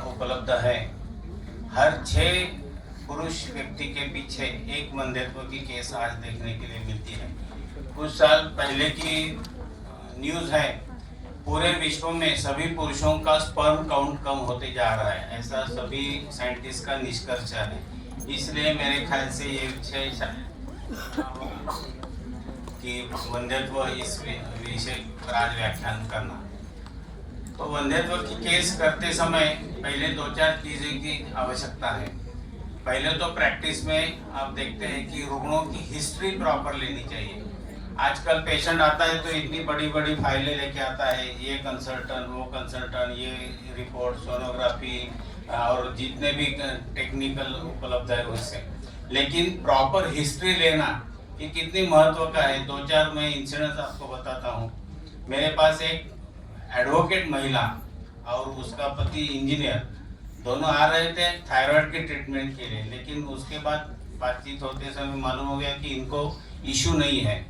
उपलब्ध है। हर 6 पुरुष व्यक्ति के पीछे एक वंध्यत्व की केस आज देखने के लिए मिलती है। कुछ साल पहले की न्यूज़ है, पूरे विश्व में सभी पुरुषों का स्पर्म काउंट कम होते जा रहा है, ऐसा सभी साइंटिस्ट का निष्कर्ष है। इसलिए मेरे ख्याल से ये विषय कि वंध्यत्व इस विषय पर आज व्याख्यान करना। तो वंध्यत्व की केस करते समय पहले 2-4 चीज़ें की आवश्यकता है। पहले तो प्रैक्टिस में आप देखते हैं कि रुग्णों की हिस्ट्री प्रॉपर लेनी चाहिए। आजकल पेशेंट आता है तो इतनी बड़ी बड़ी फाइलें लेके आता है, ये कंसल्टेंट, वो कंसल्टेंट, ये रिपोर्ट, सोनोग्राफी और जितने भी टेक्निकल उपलब्ध है उससे, लेकिन प्रॉपर हिस्ट्री लेना ये कितनी महत्व का है। 2-4 मैं इंसिडेंट्स आपको बताता हूँ। मेरे पास एक एडवोकेट महिला और उसका पति इंजीनियर दोनों आ रहे थे थायराइड के ट्रीटमेंट के लिए, लेकिन उसके बाद बातचीत होते समय मालूम हो गया कि इनको इशू नहीं है।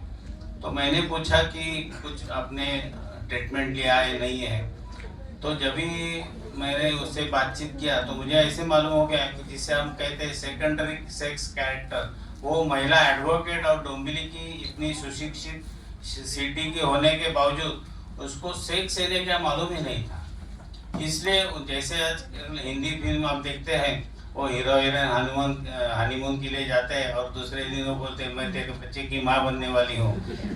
तो मैंने पूछा कि कुछ आपने ट्रीटमेंट लिया है नहीं है। तो जब भी मैंने उससे बातचीत किया तो मुझे ऐसे मालूम हो गया कि जिसे हम कहते हैं सेकेंडरी सेक्स कैरेक्टर, वो महिला एडवोकेट और डोंबिवली की इतनी सुशिक्षित सिटी के होने के बावजूद उसको सेक्स लेने का मालूम ही नहीं था। इसलिए जैसे आज हिंदी फिल्म आप देखते हैं, वो हीरो हीरोइन हनीमून के लिए जाते हैं और दूसरे दिन वो बोलते हैं मैं तेरे बच्चे की माँ बनने वाली हूँ।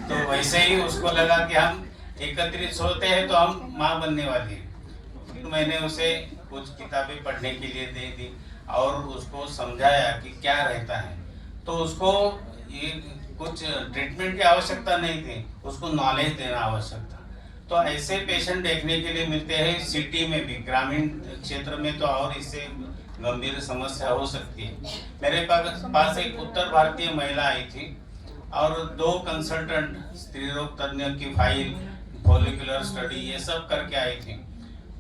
तो वैसे ही उसको लगा कि हम एकत्रित सोते हैं तो हम माँ बनने वाली है। फिर मैंने उसे कुछ किताबें पढ़ने के लिए दे दी और उसको समझाया कि क्या रहता है। तो उसको ये कुछ ट्रीटमेंट की आवश्यकता नहीं थी, उसको नॉलेज देना आवश्यक था। तो ऐसे पेशेंट देखने के लिए मिलते हैं सिटी में भी, ग्रामीण क्षेत्र में तो और इससे गंभीर समस्या हो सकती है। मेरे पास एक उत्तर भारतीय महिला आई थी और 2 कंसल्टेंट स्त्री रोग तज्ञ की फाइल, फॉलिकुलर स्टडी ये सब करके आई थी।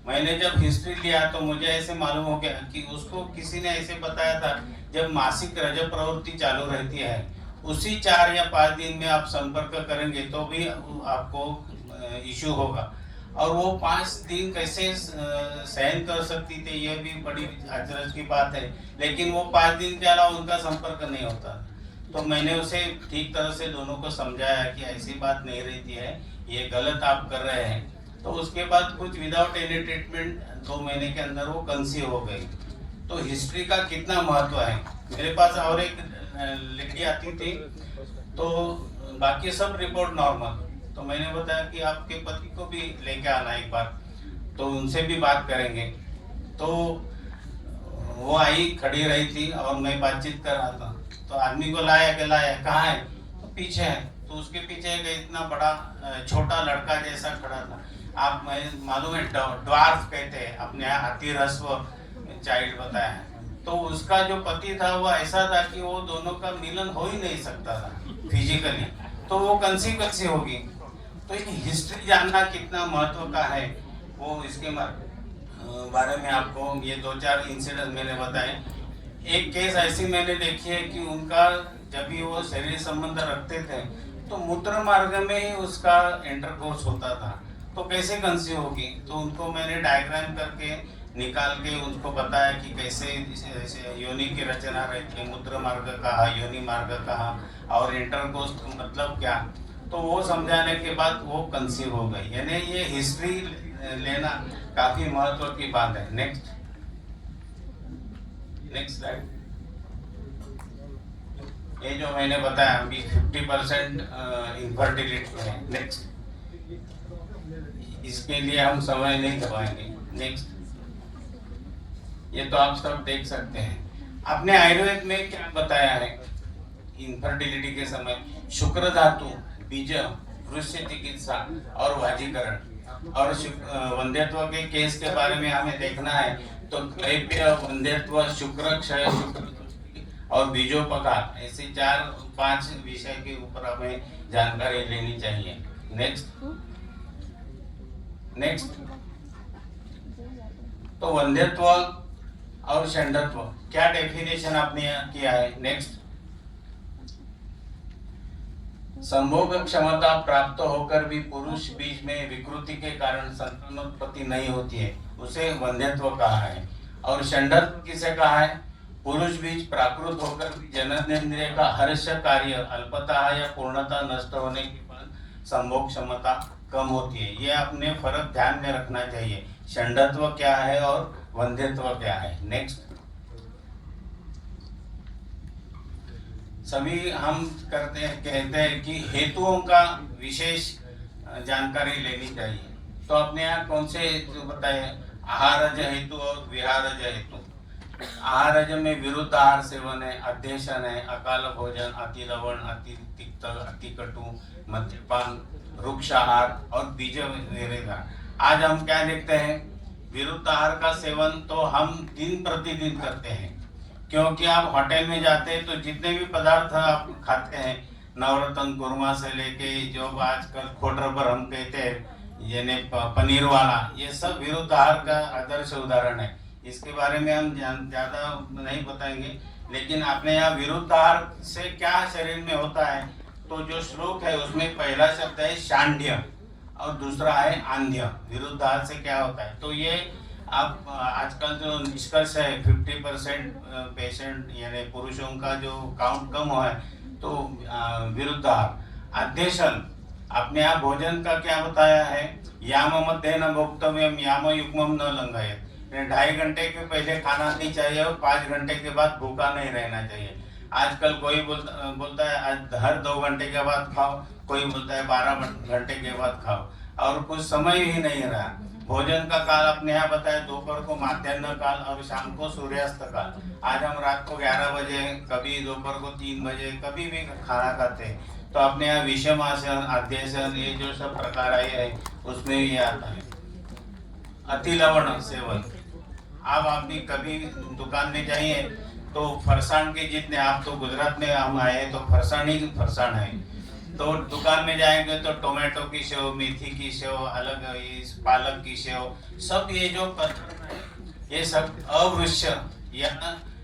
मैंने जब हिस्ट्री लिया तो मुझे ऐसे मालूम हो गया कि उसको किसी ने ऐसे बताया था, जब मासिक रजत प्रवृत्ति चालू रहती है उसी 4 या 5 दिन में आप संपर्क करेंगे तो भी आपको इशू होगा। और वो 5 दिन कैसे सहन कर सकती थी, ये भी बड़ी अचरज की बात है। लेकिन वो 5 दिन के अलावा उनका संपर्क नहीं होता। तो मैंने उसे ठीक तरह से दोनों को समझाया कि ऐसी बात नहीं रहती है, ये गलत आप कर रहे हैं। तो उसके बाद कुछ विदाउट एनी ट्रीटमेंट 2 महीने के अंदर वो कंसीव हो गई। तो हिस्ट्री का कितना महत्व है। मेरे पास और एक लड़की आती थी तो बाकी सब रिपोर्ट नॉर्मल। तो मैंने बताया कि आपके पति को भी लेके आना एक बार, तो उनसे भी बात करेंगे। तो वो आई, खड़ी रही थी और मैं बातचीत कर रहा था। तो आदमी को लाया, कहाँ है? तो पीछे है। तो उसके पीछे एक इतना बड़ा छोटा लड़का जैसा खड़ा था। आप मालूम है ड्वार्फ कहते हैं, अपने अति ह्रस्व चाइल्ड बताया है। तो उसका जो पति था वो ऐसा था कि वो दोनों का मिलन हो ही नहीं सकता था फिजिकली, तो वो कंसीव कैसे होगी। तो ये हिस्ट्री जानना कितना महत्व का है, वो इसके बारे में आपको ये 2-4 इंसिडेंट मैंने बताए। एक केस ऐसी मैंने देखी है कि उनका जब भी वो शरीर संबंध रखते थे तो मूत्र मार्ग में ही उसका इंटरकोर्स होता था, तो कैसे कंसीव होगी। तो उनको मैंने डायग्राम करके निकाल के उनको बताया कि कैसे योनि की रचना रहती है, मूत्र मार्ग कहाँ, योनि मार्ग कहाँ और इंटरकोर्स मतलब क्या। तो वो समझाने के बाद वो कंसीव हो गई। यानी ये हिस्ट्री लेना काफी महत्व की बात है। Next slide. ये जो मैंने बताया अभी 50% इनफर्टिलिटी है। नेक्स्ट, इसके लिए हम समय नहीं गवाएंगे। नेक्स्ट, ये तो आप सब देख सकते हैं। आपने आयुर्वेद में क्या बताया है इनफर्टिलिटी के समय? शुक्र धातु, बीज, वृक्ष चिकित्सा और वाजीकरण। और वंध्यत्व के केस के बारे में हमें देखना है तो क्लैप्य, वंध्यत्व, शुक्र क्षय, शुक्र और बीजोपकार, ऐसे 4-5 विषय के ऊपर हमें जानकारी लेनी चाहिए। नेक्स्ट, तो वंध्यत्व और षंडत्व क्या डेफिनेशन आपने किया है? नेक्स्ट, संभोग क्षमता प्राप्त होकर भी पुरुष बीज में विकृति के कारण संतानोत्पत्ति नहीं होती है, उसे वंध्यत्व कहा है। और षंडत्व किसे कहा है? पुरुष बीज प्राकृत होकर भी जननेंद्रिय का हर्ष कार्य अल्पता या पूर्णता नष्ट होने के बाद संभोग क्षमता कम होती है। ये अपने फर्क ध्यान में रखना चाहिए, षंडत्व क्या है और वंध्यत्व क्या है। नेक्स्ट, सभी हम कहते हैं कि हेतुओं का विशेष जानकारी लेनी चाहिए। तो अपने यहाँ कौन से बताए? आहारज हेतु और विहारज हेतु। आहारज में विरुद्ध आहार सेवन है, अध्यशन है, अकाल भोजन, अति लवण, अति तिक्त, अति कटु, मद्यपान, रुक्ष आहार और बीज विरेगा। आज हम क्या देखते हैं? विरुद्ध आहार का सेवन तो हम दिन प्रतिदिन करते हैं, क्योंकि आप होटल में जाते हैं तो जितने भी पदार्थ आप खाते हैं, नवरत्न कुरमा से लेके जो आजकल खोटर पर हम कहते हैं यानी पनीर वाला, ये सब विरुद्ध आहार का आदर्श उदाहरण है। इसके बारे में हम ज़्यादा नहीं बताएंगे, लेकिन अपने यहाँ विरुद्ध आहार से क्या शरीर में होता है, तो जो श्लोक है उसमें पहला शब्द है शांड्य और दूसरा है आंध्य। विरुद्ध आहार से क्या होता है, तो ये आप आजकल जो निष्कर्ष है 50% पेशेंट यानी पुरुषों का जो काउंट कम हुआ है, तो विरुद्ध आहार। अध्यशन, अपने यहाँ भोजन का क्या बताया है? याम मध्य न भोक्तव्यम याम युग्मम न लंघयेत। 2.5 घंटे के पहले खाना नहीं चाहिए और 5 घंटे के बाद भूखा नहीं रहना चाहिए। आजकल कोई बोलता है हर 2 घंटे के बाद खाओ, कोई बोलता है 12 घंटे के बाद खाओ, और कुछ समय ही नहीं रहा। भोजन का काल अपने यहाँ बताया, दोपहर को माध्याह्न काल और शाम को सूर्यास्त काल। आज हम रात को 11 बजे, कभी दोपहर को 3 बजे, कभी भी खाना खाते हैं। तो अपने यहाँ विषम आसन, अध्यसन, ये जो सब प्रकार आए हैं उसमें ये आता है। अति लवण सेवन, आप भी कभी दुकान में जाइए तो फरसाण के जितने, आप तो गुजरात में हम आए हैं तो फरसाण ही फरसाण है, तो दुकान में जाएंगे तो टोमेटो की सेव, मेथी की सेव, अलग पालक की सेव, सब ये जो ये सब अवृश्य या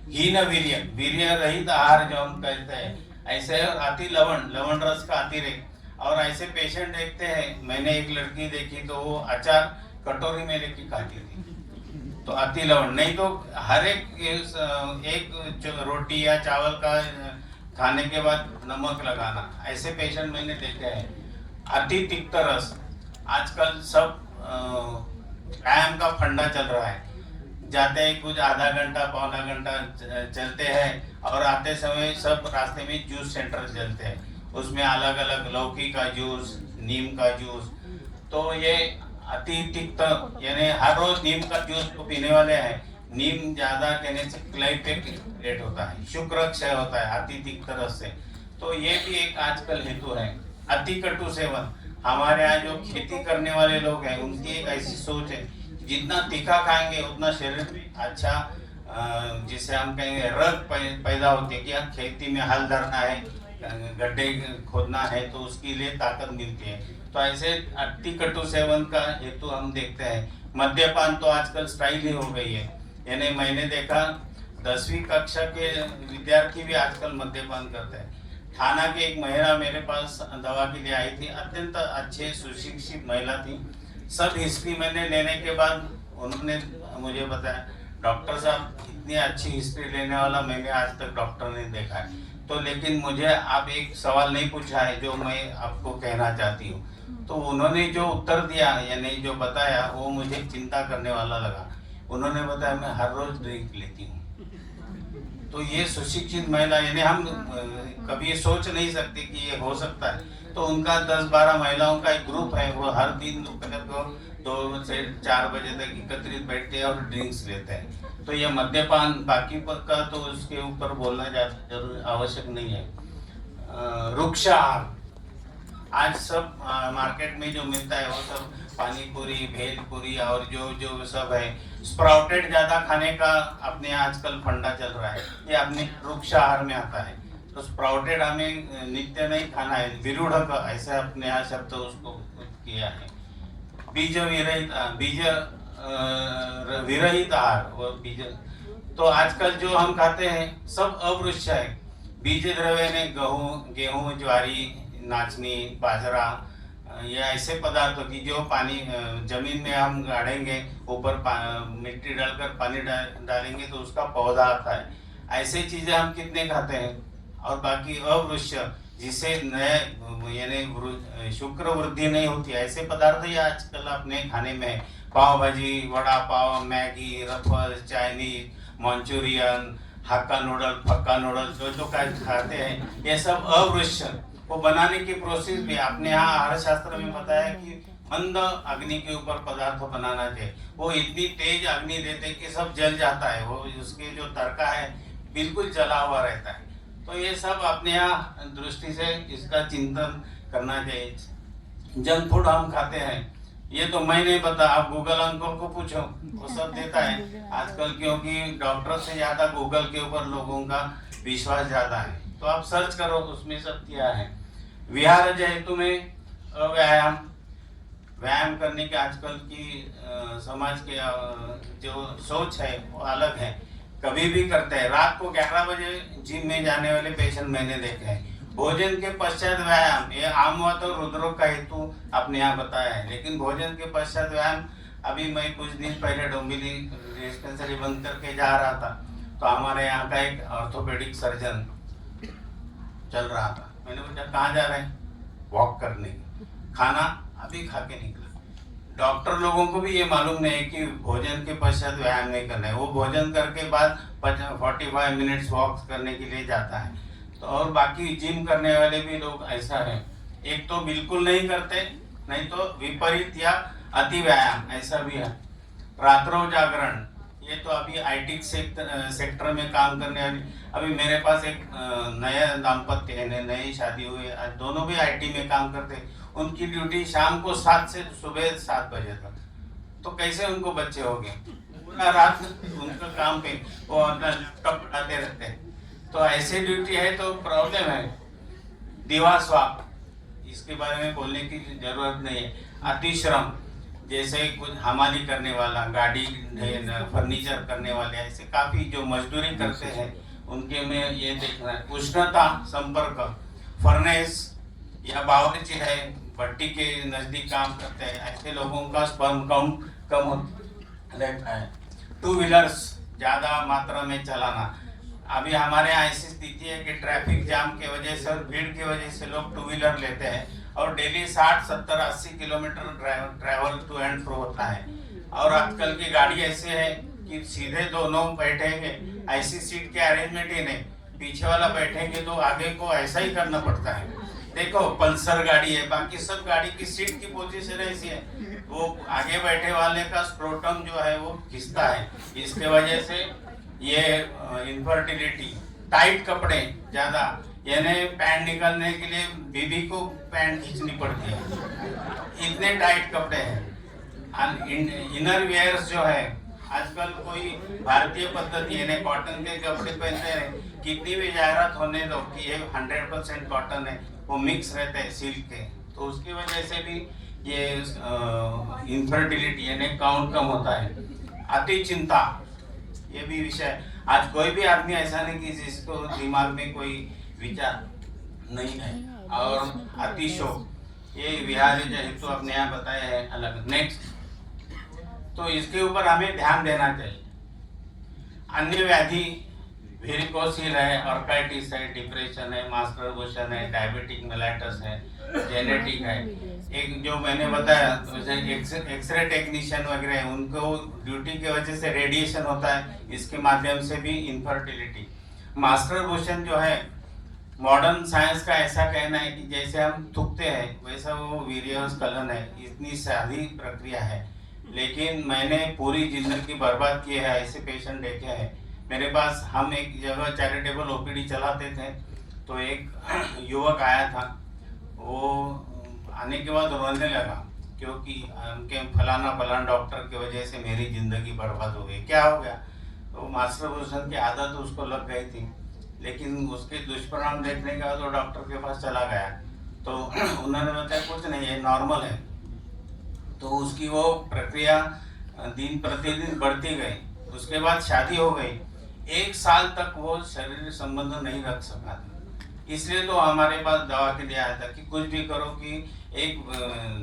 हीन वीर्य, वीर्य रहित आहार जो हम कहते हैं, ऐसे अति लवण, लवण रस का अतिरेक। और ऐसे पेशेंट देखते हैं, मैंने एक लड़की देखी तो वो अचार कटोरी में लेके खाती थी, तो अति लवण। नहीं तो हर एक रोटी या चावल का खाने के बाद नमक लगाना, ऐसे पेशेंट मैंने देखे हैं। अति तिक्त रस, आजकल सब व्यायाम का फंडा चल रहा है, जाते हैं कुछ आधा घंटा पौना घंटा चलते हैं और आते समय सब रास्ते में जूस सेंटर चलते हैं, उसमें अलग अलग लौकी का जूस, नीम का जूस। तो ये अति तिक्त यानी हर रोज नीम का जूस तो पीने वाले हैं, नीम ज्यादा कहने से क्लेट होता है, शुक्र क्षय होता है अति तिक्त रस से। तो ये भी एक आजकल हेतु है। अति कटु सेवन, हमारे यहाँ जो खेती करने वाले लोग हैं उनकी एक ऐसी सोच है, जितना तीखा खाएंगे उतना शरीर में अच्छा, जिसे हम कहेंगे रग पैदा होती है कि खेती में हल धरना है, गड्ढे खोदना है, तो उसके लिए ताकत मिलती है। तो ऐसे अति कटु सेवन का हेतु हम देखते हैं। मद्यपान तो आजकल स्टाइल ही हो गई है, यानी मैंने देखा 10वीं कक्षा के विद्यार्थी भी आजकल मद्यपान करते हैं। थाना की एक महिला मेरे पास दवा के लिए आई थी, अत्यंत अच्छे सुशिक्षित महिला थी। सब हिस्ट्री मैंने लेने के बाद उन्होंने मुझे बताया, डॉक्टर साहब इतनी अच्छी हिस्ट्री लेने वाला मैंने आज तक डॉक्टर नहीं देखा है। तो लेकिन मुझे आप एक सवाल नहीं पूछा है जो मैं आपको कहना चाहती हूँ। तो उन्होंने जो उत्तर दिया यानी जो बताया वो मुझे चिंता करने वाला लगा। उन्होंने बताया मैं हर रोज ड्रिंक लेती हूँ। तो ये सुशिक्षित महिला, यानी हम कभी सोच नहीं सकते कि ये हो सकता है। तो उनका 10-12 महिलाओं का एक ग्रुप है, वो हर दिन दोपहर को 2 से 4 बजे तक एकत्रित बैठते हैं और ड्रिंक्स लेते हैं। तो ये मद्यपान बाकी पर का तो उसके ऊपर बोलना जरूर आवश्यक नहीं है। रुक्ष आहार, आज सब मार्केट में जो मिलता है वो सब पानी पूरी, भेल पूरी और जो सब है, स्प्राउटेड ज्यादा खाने का अपने आजकल फंडा चल रहा है, ये अपने रुक्ष आहार में आता है। तो स्प्राउटेड हमें नित्य नहीं खाना है, विरूढ़ ऐसे अपने यहाँ शब्द उसको किया है। बीज विरहित आहार, वो बीज तो आजकल जो हम खाते हैं सब अवृक्ष है। बीज द्रव्य ने गेहूं, ज्वारी, नाचनी, बाजरा, ये ऐसे पदार्थों की जो पानी जमीन में हम गाड़ेंगे, ऊपर मिट्टी डालकर पानी डालेंगे तो उसका पौधा आता है। ऐसे चीजें हम कितने खाते हैं। और बाकी अवृक्ष जिससे नए यानी शुक्र वृद्धि नहीं होती, ऐसे पदार्थ ही आजकल अपने खाने में है। पाव भाजी, vada pav, Maggi, रफल, Chinese, Manchurian, हक्का नूडल, पक्का नूडल, जो जो खाते हैं, ये सब अवृक्ष वो बनाने की प्रोसेस भी अपने यहाँ आहार शास्त्र में बताया कि मंद अग्नि के ऊपर पदार्थ बनाना चाहिए। वो इतनी तेज अग्नि देते कि सब जल जाता है, वो उसके जो तड़का है बिल्कुल जला हुआ रहता है। तो ये सब अपने यहाँ दृष्टि से इसका चिंतन करना चाहिए। जंक फूड हम खाते हैं, ये तो मैं नहीं पता, आप गूगल अंकल को पूछो, वो सब देता है आजकल, क्योंकि डॉक्टर से ज्यादा गूगल के ऊपर लोगों का विश्वास ज्यादा है। तो आप सर्च करो, उसमें सब क्या है। विहार हेतु में व्यायाम करने के आजकल की समाज के जो सोच है वो अलग है। कभी भी करते हैं, रात को 11 बजे जिम में जाने वाले पेशेंट मैंने देखे हैं। भोजन के पश्चात व्यायाम, ये आम हुआ तो हृदरोग का हेतु अपने यहाँ बताया है, लेकिन भोजन के पश्चात व्यायाम, अभी मैं कुछ दिन पहले डोंबिवली डिस्पेंसरी बंद करके जा रहा था, तो हमारे यहाँ का एक ऑर्थोपेडिक सर्जन चल रहा था। मैंने पूछा कहाँ जा रहे हैं? वॉक करने। खाना अभी खा के निकला। डॉक्टर लोगों को भी ये मालूम नहीं है कि भोजन के पश्चात व्यायाम नहीं करना है। वो भोजन करके बाद 45 मिनट्स वॉक करने के लिए जाता है। तो और बाकी जिम करने वाले भी लोग ऐसा है, एक तो बिल्कुल नहीं करते, नहीं तो विपरीत या अति व्यायाम, ऐसा भी है। रात्रों जागरण, ये तो अभी आईटी सेक्टर में काम करने वाली, अभी मेरे पास एक नया दाम्पत्य है, नई शादी हुई, दोनों भी आईटी में काम करते। उनकी ड्यूटी शाम को 7 से सुबह 7 बजे तक, तो कैसे उनको बच्चे हो गए? पूरा रात उनका काम पे वो अपना लैपटॉप पढ़ाते रहते हैं। तो ऐसे ड्यूटी है तो प्रॉब्लम है। दिवास्वप्न, इसके बारे में बोलने की जरूरत नहीं है। अतिश्रम, जैसे कुछ हमाली करने वाला, गाड़ी फर्नीचर करने वाले, ऐसे काफी जो मजदूरी करते हैं उनके में ये देखना है। उष्णता संपर्क, फर्नेस या बावर्ची है, भट्टी के नजदीक काम करते हैं, ऐसे लोगों का स्पर्म काउंट कम रहता है। 2 व्हीलर्स ज्यादा मात्रा में चलाना, अभी हमारे यहाँ ऐसी स्थिति है कि ट्रैफिक जाम की वजह से और भीड़ की वजह से लोग 2 व्हीलर लेते हैं और daily 60, 70, 80 kilometre travel to and fro होता है। और आजकल की गाड़ी ऐसे है कि सीधे दोनों बैठेंगे, ऐसी सीट के अरेंजमेंट ही नहीं, पीछे वाला बैठेंगे तो आगे को ऐसा ही करना पड़ता है। देखो पल्सर गाड़ी है, बाकी सब गाड़ी की सीट की पोजीशन ऐसी है, वो आगे बैठे वाले का स्क्रोटम जो है वो खिंचता है, इसके वजह से ये इनफर्टिलिटी। टाइट कपड़े ज्यादा, यानी पैंट निकालने के लिए बीबी को पैंट खींचनी पड़ती है, इतने टाइट कपड़े हैं। इनर वेयर्स जो है आजकल कोई भारतीय पद्धति यानी कॉटन के कपड़े पहनते हैं, कितनी भी जाहिरात होने दो कि ये 100% कॉटन है, वो मिक्स रहते हैं सिल्क के, तो उसकी वजह से भी ये इनफर्टिलिटी यानी काउंट कम होता है। अति चिंता, ये भी विषय, आज कोई भी आदमी ऐसा नहीं कि जिसको दिमाग में कोई विचार नहीं है। और अतिशोक, ये विहार हेतु अपने यहाँ बताया है अलग। नेक्स्ट, तो इसके ऊपर हमें ध्यान देना चाहिए। अन्य व्याधि वेरिकोसिल है, ऑर्काइटिस है, डिप्रेशन है, मास्टरबेशन है, डायबिटिक मेलाइटस है, जेनेटिक है। एक जो मैंने बताया एक्सरे टेक्नीशियन वगैरह है, उनको ड्यूटी की वजह से रेडिएशन होता है, इसके माध्यम से भी इनफर्टिलिटी। मास्टरबेशन जो है, मॉडर्न साइंस का ऐसा कहना है कि जैसे हम थूकते हैं वैसा वो वीर्यस्खलन है, इतनी सादी प्रक्रिया है। लेकिन मैंने पूरी जिंदगी बर्बाद की है, ऐसे पेशेंट देखे हैं मेरे पास। हम एक जगह चैरिटेबल ओपीडी चलाते थे, तो एक युवक आया था, वो आने के बाद रोने लगा क्योंकि उनके फलाना डॉक्टर की वजह से मेरी जिंदगी बर्बाद हो गई। क्या हो गया? तो मास्टरबेशन की आदत उसको लग गई थी, लेकिन उसके दुष्परिणाम देखने के बाद वो डॉक्टर के पास चला गया, तो उन्होंने बताया कुछ नहीं है, नॉर्मल है। तो उसकी वो प्रक्रिया दिन प्रतिदिन बढ़ती गई। उसके बाद शादी हो गई, 1 साल तक वो शरीर संबंध नहीं रख सका था। इसलिए तो हमारे पास दवा के लिए आया था कि कुछ भी करो कि एक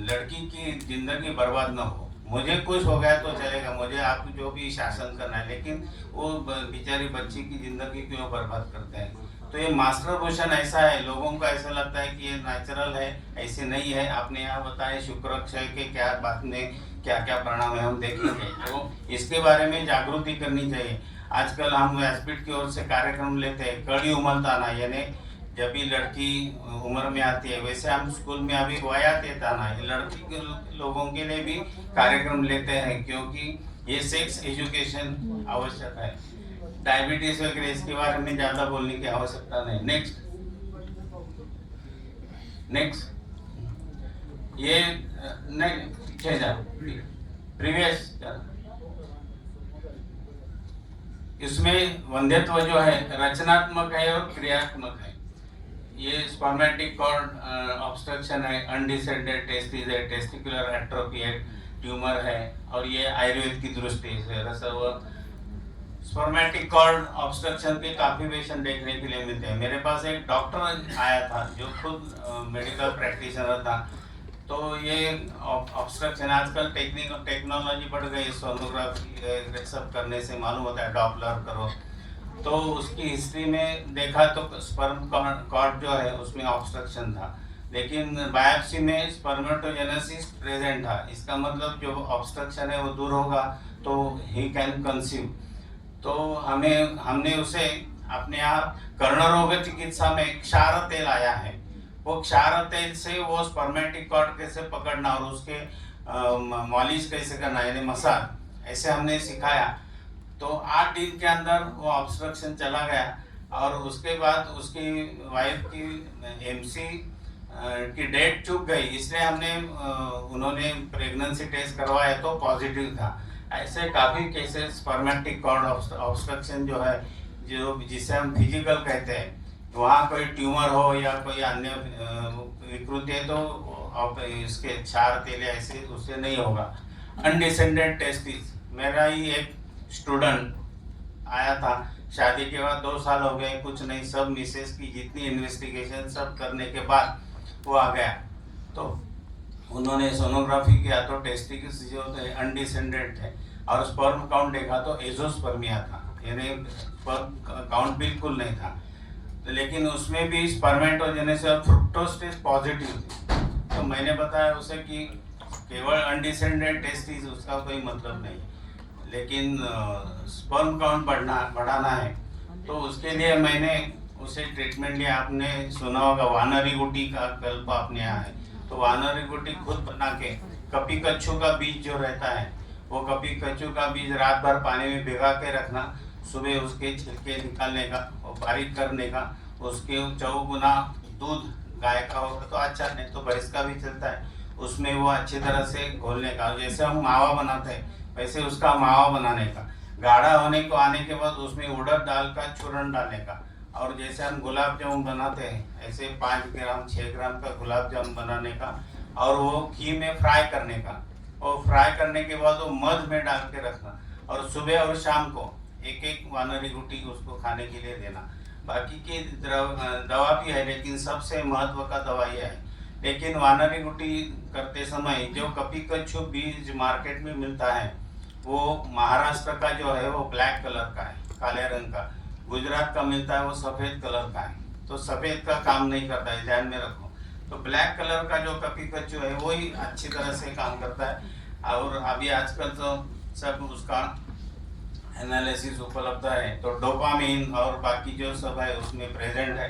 लड़की की जिंदगी बर्बाद ना हो। मुझे कुछ हो गया तो चलेगा, मुझे आप जो भी शासन करना है, लेकिन वो बेचारी बच्ची की जिंदगी क्यों बर्बाद करते हैं। तो ये मास्टर पोषण ऐसा है, लोगों को ऐसा लगता है कि ये नेचुरल है, ऐसे नहीं है। आपने यहाँ बताया शुक्रक्षय के क्या बात में क्या क्या परिणाम है हम देखेंगे, तो इसके बारे में जागृति करनी चाहिए। आजकल हम व्यासपीठ की ओर से कार्यक्रम लेते हैं कड़ी उमलताना, यानी जब भी लड़की उम्र में आती है, वैसे हम स्कूल में अभी वयातेताना लड़की के लोगों के लिए भी कार्यक्रम लेते हैं, क्योंकि ये सेक्स एजुकेशन आवश्यक है। डायबिटीज वगैरह इसके बारे में ज्यादा बोलने की आवश्यकता नहीं। नेक्स्ट ये नहीं पीछे जा, प्रीवियस। इसमें वंध्यत्व जो है रचनात्मक है और क्रियात्मक है। ये स्पर्मेटिक कॉर्ड ऑब्स्ट्रक्शन है, अनडिसेंडेड टेस्टिस है, टेस्टिकुलर एट्रोफी है, ट्यूमर है, और ये आयुर्वेद की दृष्टि से स्पर्मेटिक कॉर्ड ऑब्स्ट्रक्शन के काफी पेशेंट देखने के लिए मिलते हैं। मेरे पास एक डॉक्टर आया था जो खुद मेडिकल प्रैक्टिशनर था। तो ये ऑब्स्ट्रक्शन आजकल टेक्नोलॉजी बढ़ गई, सोनोग्राफी सब करने से मालूम होता है, डॉपलर करो, तो उसकी हिस्ट्री में देखा तो स्पर्म कॉर्ड जो है उसमें ऑब्स्ट्रक्शन था, लेकिन बायोप्सी में स्पर्मेटोजेनेसिस प्रेजेंट था। इसका मतलब जो ऑब्स्ट्रक्शन है वो दूर होगा तो ही कैन कंसीव। तो हमने उसे अपने यहाँ कर्णरोग चिकित्सा में क्षार तेल आया है, वो क्षार तेल से वो स्पर्मेटिक कॉर्ड कैसे पकड़ना और उसके मॉलिश कैसे करना, यानी मसाज, ऐसे हमने सिखाया। तो 8 दिन के अंदर वो ऑब्स्ट्रक्शन चला गया और उसके बाद उसकी वाइफ की एमसी की डेट चूक गई, इसलिए हमने उन्होंने प्रेगनेंसी टेस्ट करवाया तो पॉजिटिव था। ऐसे काफ़ी केसेस स्पर्मेटिक कॉर्ड ऑब्स्ट्रक्शन जो है, जो जिसे हम फिजिकल कहते हैं, वहाँ कोई ट्यूमर हो या कोई अन्य विकृति है तो इसके क्षार तेल ऐसे उससे नहीं होगा। अनडिसेंडेड टेस्टिस, मेरा ही एक स्टूडेंट आया था, शादी के बाद 2 साल हो गए, कुछ नहीं, सब मिसेस की जितनी इन्वेस्टिगेशन सब करने के बाद वो आ गया। तो उन्होंने सोनोग्राफी किया तो टेस्टिकल्स जो थे अनडिसेंडेड थे और स्पर्म काउंट देखा तो एजोस्पर्मिया था, यानी स्पर्म काउंट बिल्कुल नहीं था, लेकिन उसमें भी स्पर्मेटोजेनेसिस और फ्रुक्टोज पॉजिटिव थी। तो मैंने बताया उसे कि केवल अनडिसेंडेड टेस्टिस उसका कोई मतलब नहीं, लेकिन स्पर्म काउंट बढ़ाना है, तो उसके लिए मैंने उसे ट्रीटमेंट लिया। आपने सुना होगा वानरी गुटी का कल्प आपने यहाँ है, तो वानरी गुटी खुद बना के, कपी कच्चू का बीज जो रहता है, वो कपी कच्चू का बीज रात भर पानी में भिगा के रखना, सुबह उसके छिलके निकालने का और बारीक करने का, उसके 4 गुना दूध गाय का होगा तो अच्छा, नहीं तो भैंस का भी चलता है, उसमें वो अच्छी तरह से घोलने का, जैसे हम मावा बनाते हैं वैसे उसका मावा बनाने का, गाढ़ा होने को आने के बाद उसमें उड़द दाल का चूर्ण डालने का, और जैसे हम गुलाब जामुन बनाते हैं ऐसे 5 ग्राम 6 ग्राम का गुलाब जामुन बनाने का, और वो घी में फ्राई करने का, और फ्राई करने के बाद वो मध में डाल के रखना, और सुबह और शाम को 1-1 वानरी गुटी उसको खाने के लिए देना। बाकी की दवा भी है, लेकिन सबसे महत्व का दवा यह है। लेकिन वानरी गुटी करते समय जो कपी कच्चू बीज मार्केट में मिलता है वो महाराष्ट्र का जो है वो ब्लैक कलर का है, काले रंग का, गुजरात का मिलता है वो सफ़ेद कलर का है, तो सफ़ेद का काम नहीं करता है, ध्यान में रखो। तो ब्लैक कलर का जो कपी कच्चू है वही अच्छी तरह से काम करता है, और अभी आजकल तो सब उसका एनालिसिस उपलब्ध है, तो डोपामिन और बाकी जो सब है उसमें प्रेजेंट है,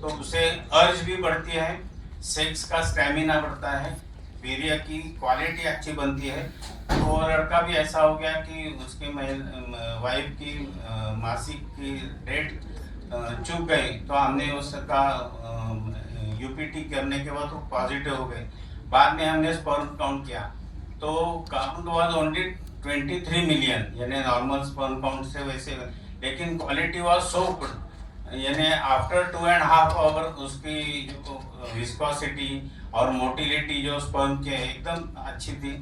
तो उसे अर्ज भी बढ़ती है, सेक्स का स्टैमिना बढ़ता है, वीर्य की क्वालिटी अच्छी बनती है। तो लड़का भी ऐसा हो गया कि उसकी वाइफ की मासिक की डेट चूक गई, तो हमने उसका यूपीटी करने के बाद वो पॉजिटिव हो गए। बाद में हमने स्पर्म काउंट किया तो काउंट वाज ओनली 23 मिलियन, यानी नॉर्मल स्पर्म काउंट से वैसे, लेकिन क्वालिटी वाज सो गुड, यानी आफ्टर 2.5 आवर उसकी जो विस्कोसिटी और मोटिलिटी जो स्पर्म के एकदम अच्छी थी।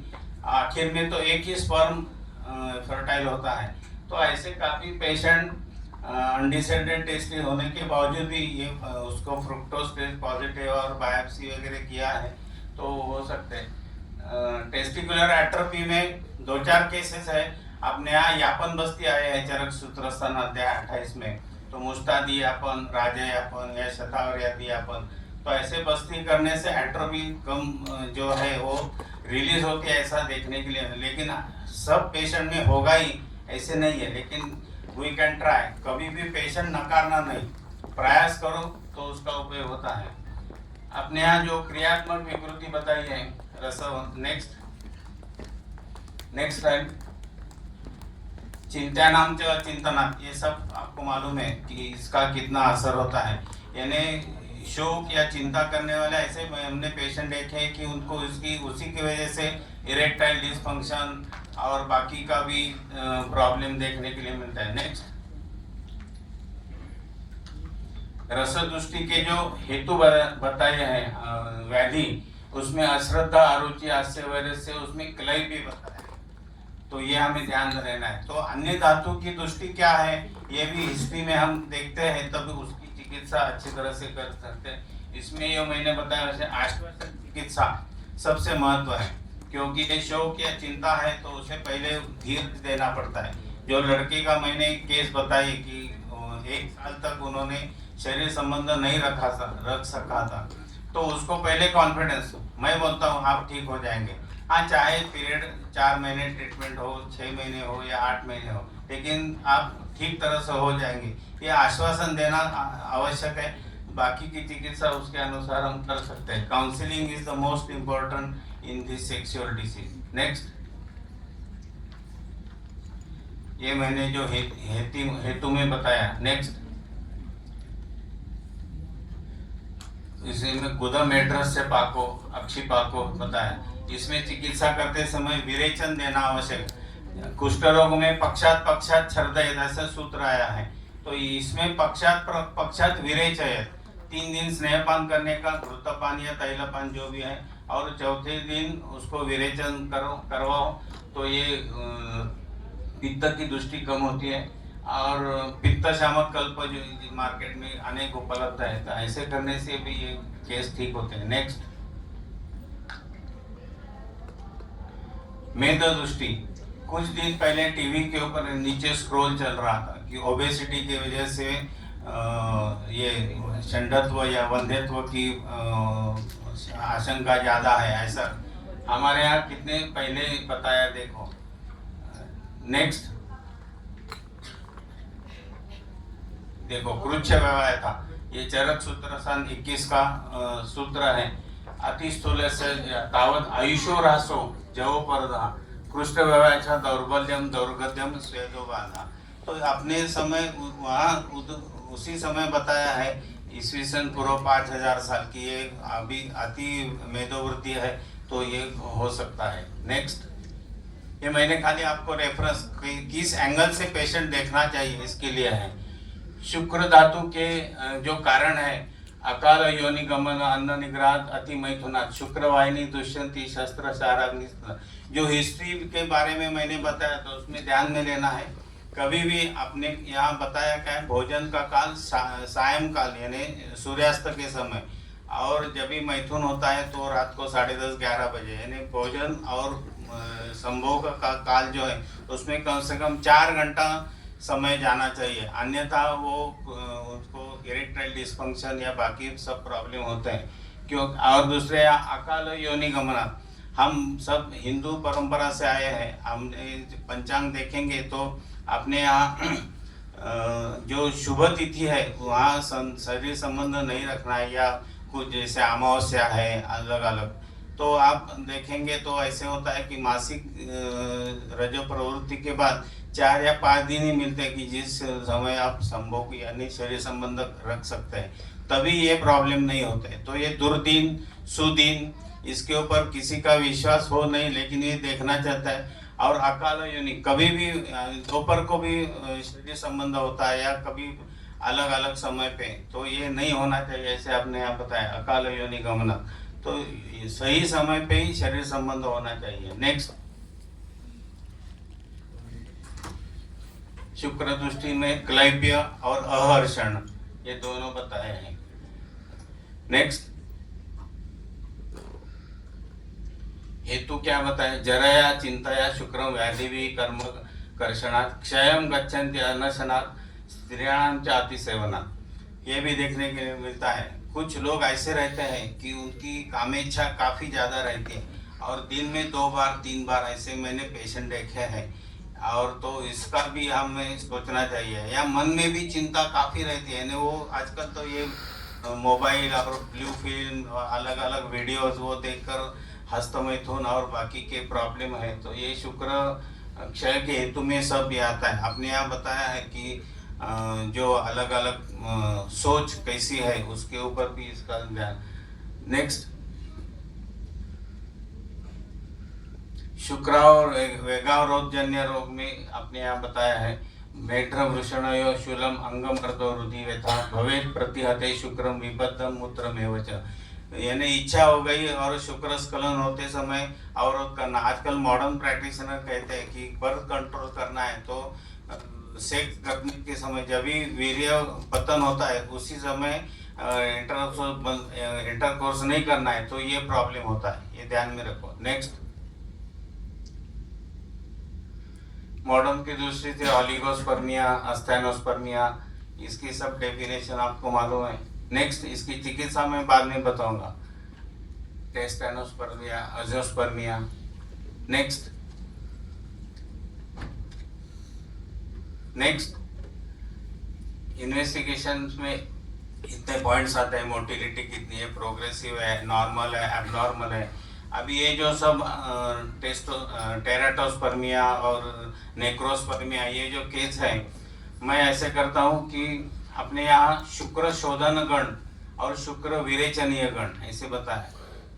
आखिर में तो एक ही स्पर्म फर्टाइल होता है। तो ऐसे काफ़ी पेशेंट अनडिसाइडेड टेस्ट होने के बावजूद भी ये उसको फ्रुक्टोज टेस्ट पॉजिटिव और बायोप्सी वगैरह किया है तो हो सकते हैं। टेस्टिकुलर एट्रोफी में 2-4 केसेस है। अपने यहाँ यापन बस्ती आए हैं चरक सूत्रस्थान अध्याय 28 में, तो मुस्तादी यापन, राजा यापन या शतावरी यापन, तो ऐसे बस्ती करने से एट्रोफी कम जो है वो रिलीज होती है ऐसा देखने के लिए। लेकिन सब पेशेंट में होगा ही ऐसे नहीं है, लेकिन वी कैन ट्राई। कभी भी पेशेंट नकारना नहीं, प्रयास करो तो उसका उपयोग होता है। अपने यहाँ जो क्रियात्मक विकृति बताई है रसव, नेक्स्ट टाइम चिंता नाम च चिंतना, ये सब आपको मालूम है कि इसका कितना असर होता है। यानी शोक या चिंता करने वाले ऐसे हमने पेशेंट देखे हैं कि उनको उसी की वजह से इरेक्टाइल डिसफंक्शन और बाकी का भी प्रॉब्लम देखने के लिए मिलता है। नेक्स्ट, रसदृष्टि के जो हेतु बताए हैं व्याधि, उसमें अश्रद्धा, अरुचि, हास्य वायरस से उसमें क्लय भी बताया है, तो ये हमें ध्यान रहना है। तो अन्य धातु की दृष्टि क्या है ये भी हिस्ट्री में हम देखते हैं, तब उसकी चिकित्सा अच्छी तरह से कर सकते हैं। इसमें ये मैंने बताया वैसे आश्वासन चिकित्सा सबसे महत्व है, क्योंकि ये शोक या चिंता है तो उसे पहले धीरज देना पड़ता है। जो लड़के का मैंने केस बताई कि 1 साल तक उन्होंने शरीर संबंध नहीं रख सका था, तो उसको पहले कॉन्फिडेंस, मैं बोलता हूँ आप ठीक हो जाएंगे। हाँ, चाहे पीरियड 4 महीने ट्रीटमेंट हो, 6 महीने हो या 8 महीने हो, लेकिन आप ठीक तरह से हो जाएंगे, ये आश्वासन देना आवश्यक है। बाकी की चिकित्सा उसके अनुसार हम कर सकते हैं। Counselling is the most important in this sexual disease. Next, ये मैंने जो हेतु में बताया। नेक्स्ट, इसमें गुदम एड्रेस से पाको, अक्षी पाको बताया। इसमें चिकित्सा करते समय विरेचन देना आवश्यक। कुष्ठ रोग में पक्षात छर्दय ऐसा सूत्र आया है, तो इसमें पक्षात विरेचय 3 दिन स्नेहपान करने का, घृतपान या तैलपान जो भी है, और चौथे दिन उसको विरेचन करवाओ, तो ये पित्त की दृष्टि कम होती है। और पित्त शामक कल्प जो मार्केट में अनेक उपलब्ध है, तो ऐसे करने से भी ये केस ठीक होते हैं। नेक्स्ट, मेद दृष्टि। कुछ दिन पहले टीवी के ऊपर नीचे स्क्रॉल चल रहा था कि ओबेसिटी की वजह से ये षंडत्व या वंध्यत्व की आशंका ज्यादा है, ऐसा हमारे यहाँ कितने पहले बताया, देखो। नेक्स्ट, देखो क्रुच्छ व्यवहार था, ये चरक सूत्रस्थान 21 का सूत्र है। अति स्थूल से तावत आयुषो ह्रासो जवो परदा, कृष्ण व्यवहार दौर्बल्यम दौर्गत्यम स्वेदो बाधा। तो अपने समय वहाँ उसी समय बताया है, ईस्वीसन पूर्व 5000 साल की, ये अभी अति मेदोवृत्ति है, तो ये हो सकता है। नेक्स्ट, ये मैंने खाली आपको रेफरेंस किस एंगल से पेशेंट देखना चाहिए इसके लिए है। शुक्र धातु के जो कारण है, अकाल योनि गमन, अन्न निग्रह, अति मैथुनात्, शुक्रवाहिनी दुष्यंती, शस्त्र साराग्नि, जो हिस्ट्री के बारे में मैंने बताया तो उसमें ध्यान में लेना है। कभी भी अपने यहाँ बताया क्या है, भोजन का काल सायंकाल यानी सूर्यास्त के समय, और जब भी मैथुन होता है तो रात को 10:30-11 बजे, यानी भोजन और संभोग का काल जो है उसमें कम से कम 4 घंटा समय जाना चाहिए, अन्यथा वो उसको इरेक्टाइल डिसफंक्शन या बाकी सब प्रॉब्लम होते हैं। क्यों? और दूसरे अकाल योनि गमना, हम सब हिंदू परंपरा से आए हैं, हमने पंचांग देखेंगे तो अपने यहाँ जो शुभ तिथि है वहाँ शरीर संबंध नहीं रखना है, या कुछ जैसे अमावस्या है अलग अलग, तो आप देखेंगे तो ऐसे होता है कि मासिक रजो प्रवृत्ति के बाद 4 या 5 दिन ही मिलते हैं कि जिस समय आप संभोग यानी शरीर संबंध रख सकते हैं, तभी ये प्रॉब्लम नहीं होते। तो ये दुर्दिन सुदिन इसके ऊपर किसी का विश्वास हो नहीं, लेकिन ये देखना चाहता है। और अकाल योनि, कभी भी दोपहर को भी शरीर संबंध होता है या कभी अलग अलग समय पे, तो ये नहीं होना चाहिए। ऐसे आपने यहाँ बताया अकाल योनि गमन, तो सही समय पे ही शरीर संबंध होना चाहिए। नेक्स्ट, शुक्र दृष्टि में क्लैब्य और अहर्षण, ये दोनों बताए हैं। नेक्स्ट, हेतु क्या बताए? जरया चिंतया शुक्रम व्याधि कर्म कर्षणात् क्षयम गच्छन्ति अनशनात् स्त्रियाणां च अतिसेवनात्। ये भी देखने के लिए मिलता है। कुछ लोग ऐसे रहते हैं कि उनकी कामेच्छा काफ़ी ज़्यादा रहती है और दिन में 2 बार 3 बार ऐसे मैंने पेशेंट देखे हैं। और तो इसका भी हमें सोचना चाहिए। या मन में भी चिंता काफ़ी रहती है। वो आजकल तो ये मोबाइल और ब्लू फिल्म अलग अलग वीडियोस वो देखकर हस्तमैथुन और बाकी के प्रॉब्लम है। तो ये शुक्र क्षय के हेतु में सब ये आता है। आपने यहाँ बताया है कि जो अलग अलग सोच कैसी है उसके ऊपर भी इसका ध्यान। नेक्स्ट, शुक्र और वेगावरोधजन्य रोग में आपने यहाँ बताया है मेढ्र वृषणयो शूलम अंगम अर्धो रुधि व्यथा भवेत प्रतिहते शुक्रम विबद्धम मूत्रमेव च। यानी इच्छा हो गई और शुक्र स्खलन होते समय अवरोध करना। आजकल मॉडर्न प्रैक्टिशनर कहते हैं कि बर्थ कंट्रोल करना है तो सेक्स करने के समय जब भी वीर्य पतन होता है उसी समय इंटरकोर्स नहीं करना है, तो ये प्रॉब्लम होता है, ये ध्यान में रखो। नेक्स्ट, मॉडर्न की दृष्टि से ऑलिगोस्पर्मिया, अस्थेनोस्पर्मिया, इसकी सब डेफिनेशन आपको मालूम है। नेक्स्ट, इसकी चिकित्सा में बाद में बताऊंगा। टेस्टेनोस्पर्मिया, अजोस्पर्मिया। नेक्स्ट, इन्वेस्टिगेशन में इतने पॉइंट्स आते हैं। मोटिलिटी कितनी है, प्रोग्रेसिव है, नॉर्मल है, एबनॉर्मल है। अभी ये जो सब टेराटोस्पर्मिया और नेक्रोस्पर्मिया ये जो केस है, मैं ऐसे करता हूँ कि अपने यहाँ शुक्र शोधन गण और शुक्र विरेचनीय गण ऐसे बताया।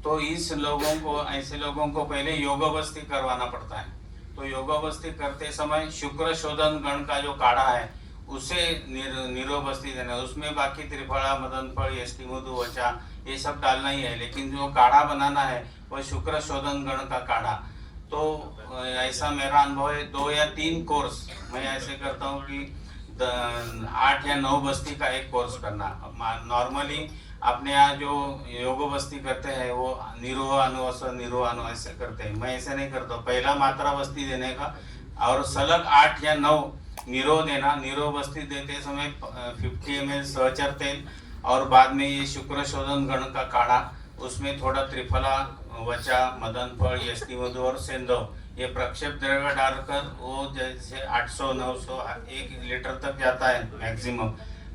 तो ऐसे लोगों को पहले योगावस्थी करवाना पड़ता है। तो योगावस्थी करते समय शुक्र शोधन गण का जो काढ़ा है उसे निरोबस्थी देना। उसमें बाकी त्रिफला, मदन फल, यष्टि मधु, वचा ये सब डालना ही है, लेकिन जो काढ़ा बनाना है वो शुक्र शोधन गण का काढ़ा। तो ऐसा मेरा अनुभव है। 2 या 3 कोर्स मैं ऐसे करता हूँ कि 8 या 9 बस्ती का एक कोर्स करना। नॉर्मली अपने यहाँ जो योग बस्ती करते हैं वो निरोह ऐसे करते हैं। मैं ऐसे नहीं करता। पहला मात्रा बस्ती देने का और सलग 8 या 9 निरोह देना। निरोह बस्ती देते समय 50 ml सहचर तेल और बाद में ये शुक्र शोधन गण का काढ़ा, उसमें थोड़ा त्रिफला, वचा, मदन फल, यष्टि मधु और सेंधव ये प्रक्षेप द्रव्य डालकर वो जैसे 800, 900, 1 लीटर तक जाता है मैक्सिमम।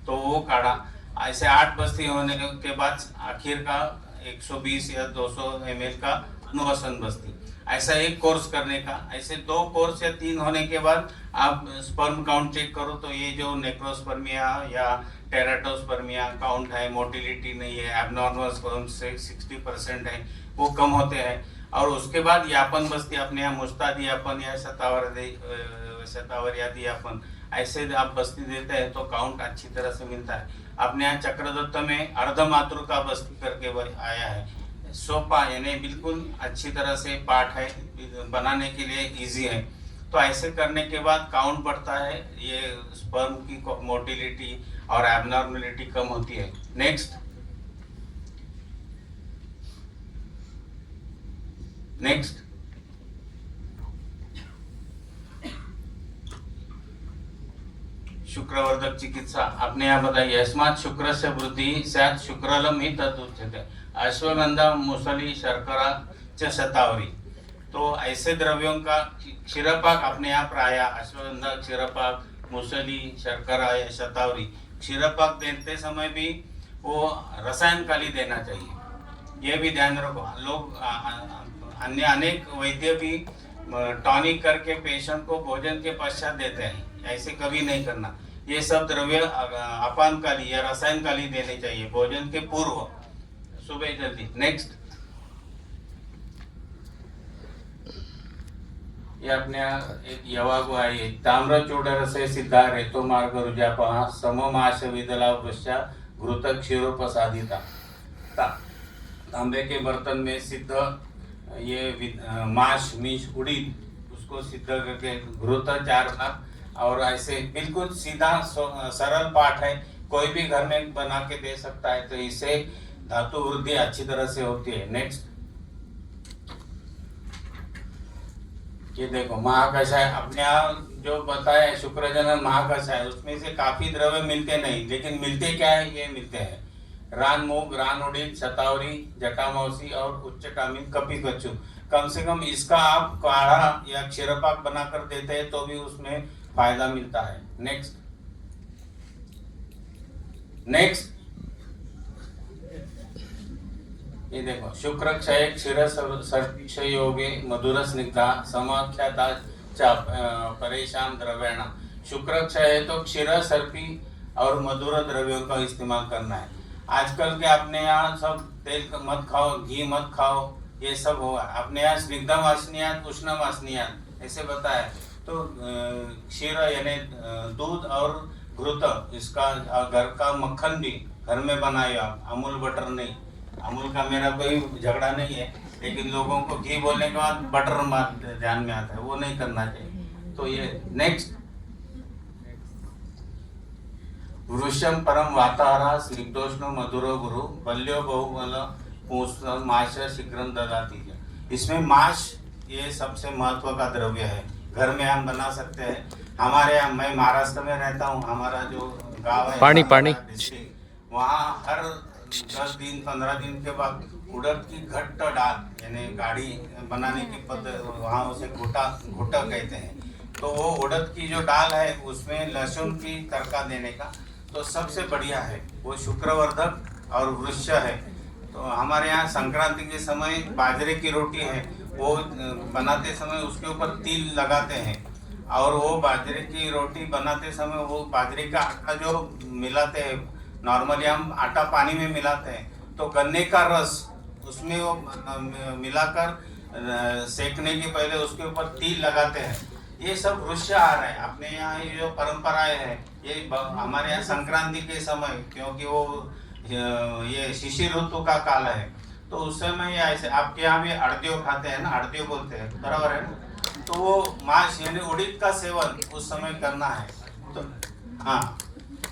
तो वो काढ़ा ऐसे 8 बस्ती होने के बाद आखिर का 120 या 200 ml का अनुवसन बस्ती, ऐसा एक कोर्स करने का। ऐसे 2 कोर्स या 3 होने के बाद आप स्पर्म काउंट चेक करो तो ये जो नेक्रोस्पर्मिया या टेराटोस्पर्मिया काउंट है, मोटिलिटी नहीं है, एबनॉर्मल स्पर्म से 60% है, वो कम होते हैं। और उसके बाद यापन बस्ती अपने यहाँ मुस्तादी यापन या शतावरयादी यापन ऐसे आप बस्ती देते हैं तो काउंट अच्छी तरह से मिलता है। अपने यहाँ चक्रदत्त में अर्धमातृका बस्ती करके आया है। सोपा यानी बिल्कुल अच्छी तरह से पाठ है, बनाने के लिए इजी है। तो ऐसे करने के बाद काउंट बढ़ता है, ये स्पर्म की मोटिलिटी और एबनॉर्मलिटी कम होती है। नेक्स्ट, शुक्रवर्धक चिकित्सा अपने यहाँ बताइए। अस्मात् शुक्र से वृद्धि स्यात् शुक्रलम ही तदुच्यते। अश्वगंधा, मुसली, शर्करा च शतावरी। तो ऐसे द्रव्यों का क्षीरपाक अपने यहाँ प्राय अश्वगंधा, क्षीरपाक, मुसली, शर्करा या शतावरी। क्षीरपाक देते समय भी वो रसायन काली देना चाहिए, ये भी ध्यान रखो। लोग अन्य अनेक वैद्य भी टॉनिक करके पेशेंट को भोजन के पश्चात देते हैं, ऐसे कभी नहीं करना। ये सब द्रव्य अपान काली या रसायन काली देने चाहिए भोजन के पूर्व, सुबह जल्दी। नेक्स्ट, ये अपने एक यवागु है। ताम्रचूड़ से सिद्धा रेतो मार्ग रुजापहा सममाश विदला वृक्षा घृत क्षीरोपसादिता। तांबे के बर्तन में सिद्ध ये माश मीश उड़ीद उसको सिद्ध करके घृत 4 भाग और ऐसे बिल्कुल सीधा सरल पाठ है, कोई भी घर में बना के दे सकता है। तो इससे धातु वृद्धि अच्छी तरह से होती है। नेक्स्ट, ये देखो महाकषाय, अपने आप जो बताया शुक्रजनन महाकषाय, उसमें से काफी द्रव्य मिलते नहीं, लेकिन मिलते क्या है, ये मिलते हैं रान मूंग, रान उड़ीद, शतावरी, जटामौसी और उच्चकामिन कपिकच्चू। कम से कम इसका आप काढ़ा या क्षीरपाक बनाकर देते हैं तो भी उसमें फायदा मिलता है। नेक्स्ट, ये देखो शुक्र क्षय क्षीर सर्पिक्षय योगे मधुर स्निग्धा समाख्याता परेशान द्रव्यण। शुक्र क्षय है तो क्षीर सर्पी और मधुर द्रव्यों का इस्तेमाल करना है। आजकल के अपने यहाँ सब तेल मत खाओ, घी मत खाओ, ये सब होगा। अपने यहाँ स्निग्धम वासनीयात उष्णम वासनीयात ऐसे बताया। तो क्षीर यानी दूध और घृत, इसका घर का मक्खन भी घर में बनाए आप, अमूल बटर नहीं। अमूल का मेरा कोई झगड़ा नहीं है, लेकिन लोगों को घी बोलने के बाद बटर ध्यान में आता है, वो नहीं करना चाहिए। तो ये नेक्स्ट, वृषम परम वाताहारा स्निग्धोष्ण मधुरो गुरु बल्यो बहुबल माश शीघ्रम ददाति। इसमें माश ये सबसे महत्व का द्रव्य है, घर में हम बना सकते हैं। हमारे यहाँ, मैं महाराष्ट्र में रहता हूँ, हमारा जो गांव है पानी वहाँ हर 10 दिन 15 दिन के बाद उड़द की घट्ट डाल यानी गाढ़ी बनाने की पद्धति, वहाँ उसे घुटा कहते हैं। तो वो उड़द की जो डाल है उसमें लहसुन की तड़का देने का तो सबसे बढ़िया है, वो शुक्रवर्धक और वृक्ष है। तो हमारे यहाँ संक्रांति के समय बाजरे की रोटी है, वो बनाते समय उसके ऊपर तिल लगाते हैं। और वो बाजरे की रोटी बनाते समय वो बाजरे का आटा जो मिलाते हैं, नॉर्मली हम आटा पानी में मिलाते हैं, तो गन्ने का रस उसमें वो मिलाकर सेकने के पहले उसके ऊपर तिल लगाते हैं। ये सब वृक्ष आहार है। अपने यहाँ ये जो परंपराएं है, ये हमारे यहाँ संक्रांति के समय, क्योंकि वो ये शिशिर ऋतु का काल है, तो उस समय ऐसे आपके यहाँ भी अड़दियो खाते हैं ना, अड़दियो बोलते हैं, बराबर है ना। तो वो माश यानी उड़ीद का सेवन उस समय करना है। तो हाँ,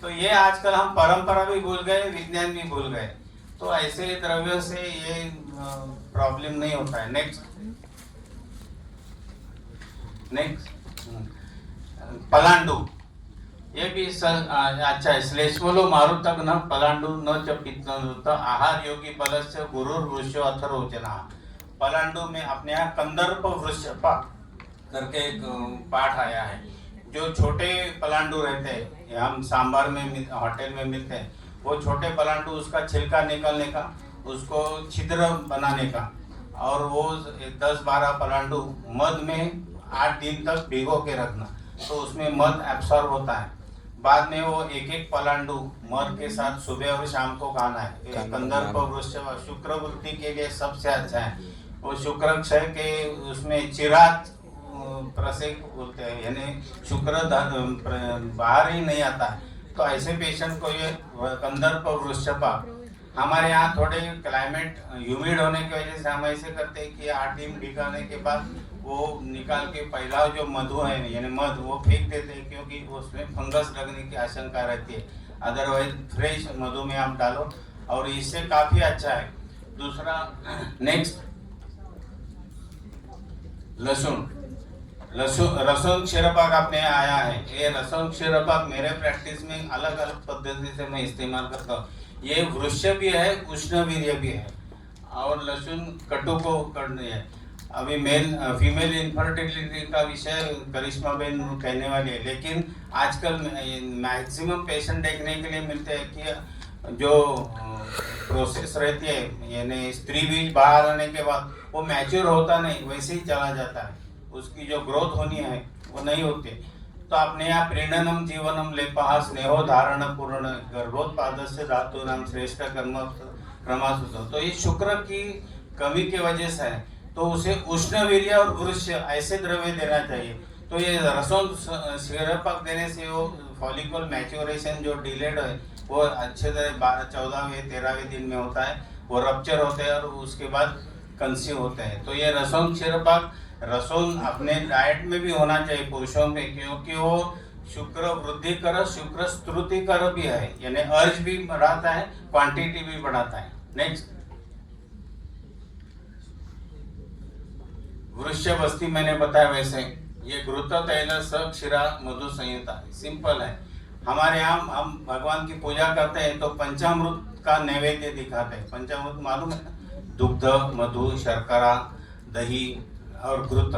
तो ये आजकल हम परंपरा भी भूल गए, विज्ञान भी भूल गए। तो ऐसे द्रव्यों से ये प्रॉब्लम नहीं होता है। नेक्स्ट, पलांडू, ये भी अच्छा है। श्लेष्मलो मारुतक न पलांडू न च पित्त आहार योगी बलस्य गुरुर वृक्ष अथर्वचना। पलांडू में अपने यहाँ कंदर्प वृक्ष करके एक पाठ आया है। जो छोटे पलांडू रहते हैं, हम सांभर में होटल में मिलते हैं, वो छोटे पलांडू, उसका छिलका निकालने का, उसको छिद्र बनाने का, और वो 10-12 पलांडू मध में 8 दिन तक भिगो के रखना, तो उसमें मध एब्सॉर्ब होता है। बाद में वो एक पलांडू मध के साथ सुबह और शाम को खाना है। कंदर्प वृक्ष शुक्र वृद्धि के लिए सबसे अच्छा है। वो शुक्र क्षय के उसमें चिरात प्रसेक बोलते हैं, यानी शुक्र बाहर ही नहीं आता है। तो ऐसे पेशेंट को ये कंदर्प वृक्षपा, हमारे यहाँ थोड़े क्लाइमेट ह्यूमिड होने की वजह से हम ऐसे करते हैं कि 8 दिन भिगाने के बाद वो निकाल के पहला जो मधु है यानी मध वो फेंक देते हैं, क्योंकि उसमें फंगस लगने की आशंका रहती है। अदरवाइज फ्रेश मधु में आप डालो और इससे काफ़ी अच्छा है। दूसरा, नेक्स्ट, रसों क्षीरपाक आपने आया है। ये रसों क्षीरपाक मेरे प्रैक्टिस में अलग अलग पद्धति से मैं इस्तेमाल करता हूँ। ये वृक्ष भी है, उष्णवीर्य भी है, और लहसुन कटु को करनी है। अभी फीमेल इनफर्टिलिटी का विषय करिश्मा बेन कहने वाली है, लेकिन आजकल मैक्सिमम पेशेंट देखने के लिए मिलते हैं कि जो प्रोसेस रहती है, यानी स्त्री बीज बाहर आने के बाद वो मैच्योर होता नहीं, वैसे ही चला जाता है, उसकी जो ग्रोथ होनी है वो नहीं होती। तो अपने यहाँ प्रीणनम जीवनम लेपहा स्नेहो धारण पूर्ण गर्भोत्पादस्य धातुनाम श्रेष्ठ कर्म क्रमासुत। तो ये शुक्र की कमी की वजह से है, तो उसे उष्णवीर्य और वृक्ष ऐसे द्रव्य देना चाहिए। तो ये रसों क्षीरपाक देने से वो फॉलिकल मैच्योरेशन जो डिलेड है वो अच्छे तरह 14वें 13वें दिन में होता है, वो रप्चर होते हैं और उसके बाद कंसीव होते हैं। तो ये रसों क्षीरपाक रसों अपने डाइट में भी होना चाहिए पुरुषों में, क्योंकि वो शुक्र वृद्धि कर, शुक्र स्तुति कर भी है, यानी अर्ज भी बढ़ाता है, क्वांटिटी भी बढ़ाता है। नेक्स्ट, वृश्य बस्ती मैंने बताया वैसे ये घृत तैल स क्षीरा मधु संयुता, सिंपल है। हमारे यहाँ हम भगवान की पूजा करते हैं तो पंचामृत का नैवेद्य दिखाते हैं। पंचामृत मालूम है, दुग्ध, मधु, शर्करा, दही और घृत।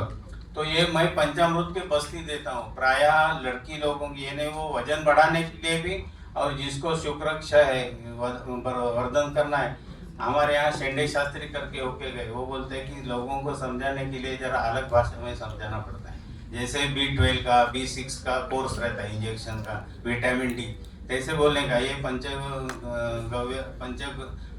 तो ये मैं पंचामृत की बस्ती देता हूँ प्रायः लड़की लोगों की, यानी वो वजन बढ़ाने के लिए भी, और जिसको शुक्र क्षय है, वर्धन करना है। हमारे यहाँ शेंडे शास्त्री करके होके गए, वो बोलते हैं कि लोगों को समझाने के लिए जरा अलग भाषा में समझाना पड़ता है। जैसे B12 का, B6 का कोर्स रहता है इंजेक्शन का, विटामिन डी, कैसे बोलने का। ये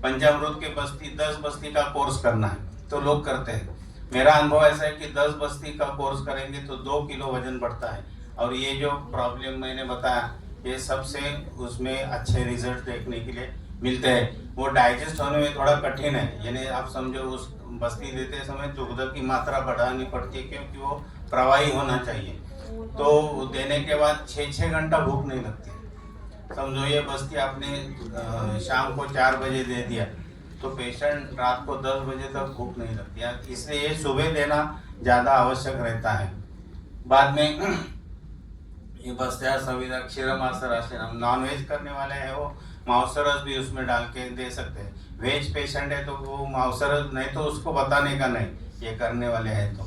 पंचामृत के बस्ती 10 बस्ती का कोर्स करना है तो लोग करते हैं। मेरा अनुभव ऐसा है कि 10 बस्ती का कोर्स करेंगे तो 2 किलो वजन बढ़ता है। और ये जो प्रॉब्लम मैंने बताया ये सबसे उसमें अच्छे रिजल्ट देखने के लिए मिलते हैं। वो डाइजेस्ट होने में थोड़ा कठिन है, यानी आप समझो उस बस्ती देते समय दुग्ध की मात्रा बढ़ानी पड़ती है क्योंकि वो प्रवाही होना चाहिए। तो देने के बाद 6-6 घंटा भूख नहीं लगती। समझो ये बस्ती आपने शाम को 4 बजे दे दिया तो पेशेंट रात को 10 बजे तक भूख नहीं लगती, इसलिए ये सुबह देना ज़्यादा आवश्यक रहता है। बाद में ये बस्तिया संविदा क्षीरमासर आश्रम, नॉन वेज करने वाले हैं वो मांसरस भी उसमें डाल के दे सकते हैं। वेज पेशेंट है तो वो मांसरस नहीं तो उसको बताने का नहीं, ये करने वाले हैं तो।